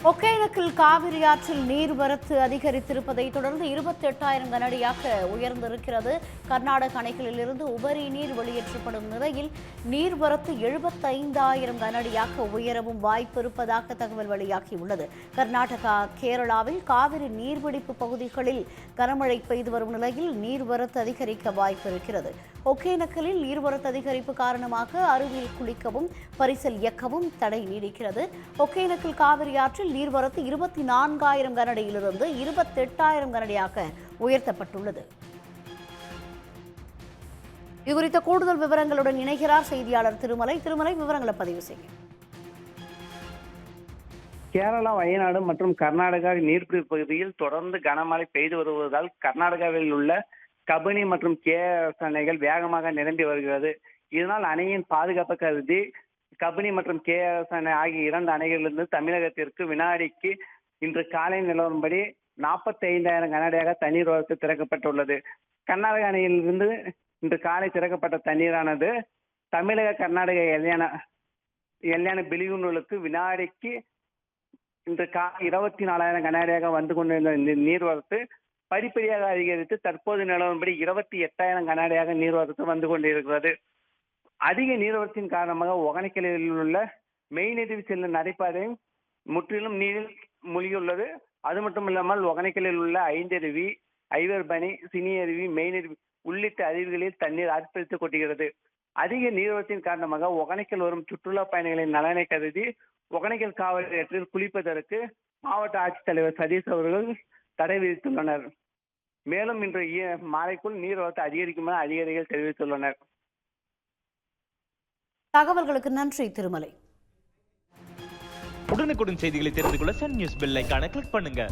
ஒகேனக்கல் காவிரி ஆற்றில் நீர்வரத்து அதிகரித்திருப்பதை தொடர்ந்து 28,000 கனஅடியாக உயர்ந்திருக்கிறது. கர்நாடக அணைகளிலிருந்து உபரி நீர் வெளியேற்றப்படும் நிலையில் நீர்வரத்து 75,000 கனஅடியாக உயரவும் வாய்ப்பு இருப்பதாக தகவல் வெளியாகியுள்ளது. கர்நாடகா, கேரளாவில் காவிரி நீர்பிடிப்பு பகுதிகளில் கனமழை பெய்து வரும் நிலையில் நீர்வரத்து அதிகரிக்க வாய்ப்பு இருக்கிறது. ஒகேனக்கலில் நீர்வரத்து அதிகரிப்பு காரணமாக அருவியில் குளிக்கவும் பரிசல் இயக்கவும் தடை நீடிக்கிறது. ஒகேனக்கல் காவிரி ஆற்றில் நீர்வரத்து 24,000 கனஅடியிலிருந்து 28,000 கனஅடியாக உயர்த்தப்பட்டுள்ளது. இதுகுறித்த கூடுதல் விவரங்களுடன் இணைகிறார் செய்தியாளர் திருமலை. விவரங்களை பதிவு செய்யும். கேரளா, வயநாடு மற்றும் கர்நாடகா நீர்பிடிப்பு பகுதியில் தொடர்ந்து கனமழை பெய்து வருவதால் கர்நாடகாவில் உள்ள கபினி மற்றும் கேஆர்எஸ் அணைகள் வேகமாக நிரம்பி வருகிறது. இதனால் அணையின் பாதுகாப்பு கருதி கபினி மற்றும் கேஆர்எஸ் அணை ஆகிய 2 அணைகளிலிருந்து தமிழகத்திற்கு வினாடிக்கு இன்று காலை நிலவரப்படி 45,000 கனஅடியாக தண்ணீர் வரத்து திறக்கப்பட்டுள்ளது. கர்நாடக அணையிலிருந்து இன்று காலை திறக்கப்பட்ட தண்ணீரானது தமிழக கர்நாடக எல்லையான பிலிகுண்டுலுக்கு வினாடிக்கு இன்று காலை 24,000 கனஅடியாக வந்து கொண்டிருந்த நீர்வரத்து படிப்படியாக அதிகரித்து தற்போது நிலவரப்படி 28,000 கனஅடியாக நீர்வரத்து வந்து கொண்டிருக்கிறது. அதிக நீர்வரத்தின் காரணமாக ஒகேனக்கலில் உள்ள மெய்நதிவு செல்லும் நடைபாதையும் முற்றிலும் நீரில் மூழ்கியுள்ளது. அது மட்டுமில்லாமல் ஒகேனக்கலில் உள்ள ஐந்தருவி, ஐவர்பனி, சினி அருவி, மெய்நதிவு உள்ளிட்ட அருவிகளில் தண்ணீர் ஆர்ப்பரித்து கொட்டுகிறது. அதிக நீர்வரத்தின் காரணமாக ஒகேனக்கல் வரும் சுற்றுலா பயணிகளின் நலனை கருதி ஒகேனக்கல் காவிரி ஆற்றில் குளிப்பதற்கு மாவட்ட ஆட்சித்தலைவர் சதீஷ் அவர்கள் தடை விதித்துள்ளனர். மேலும் இன்று மாலைக்குள் நீர்வரத்து அதிகரிக்கும் என அதிகாரிகள் தெரிவித்துள்ளனர். தகவல்களுக்கு நன்றி திருமலை. உடனுக்குடன் செய்திகளை தெரிந்து கொள்ள சன் நியூஸ் பெல் ஐகானை கிளிக் பண்ணுங்க.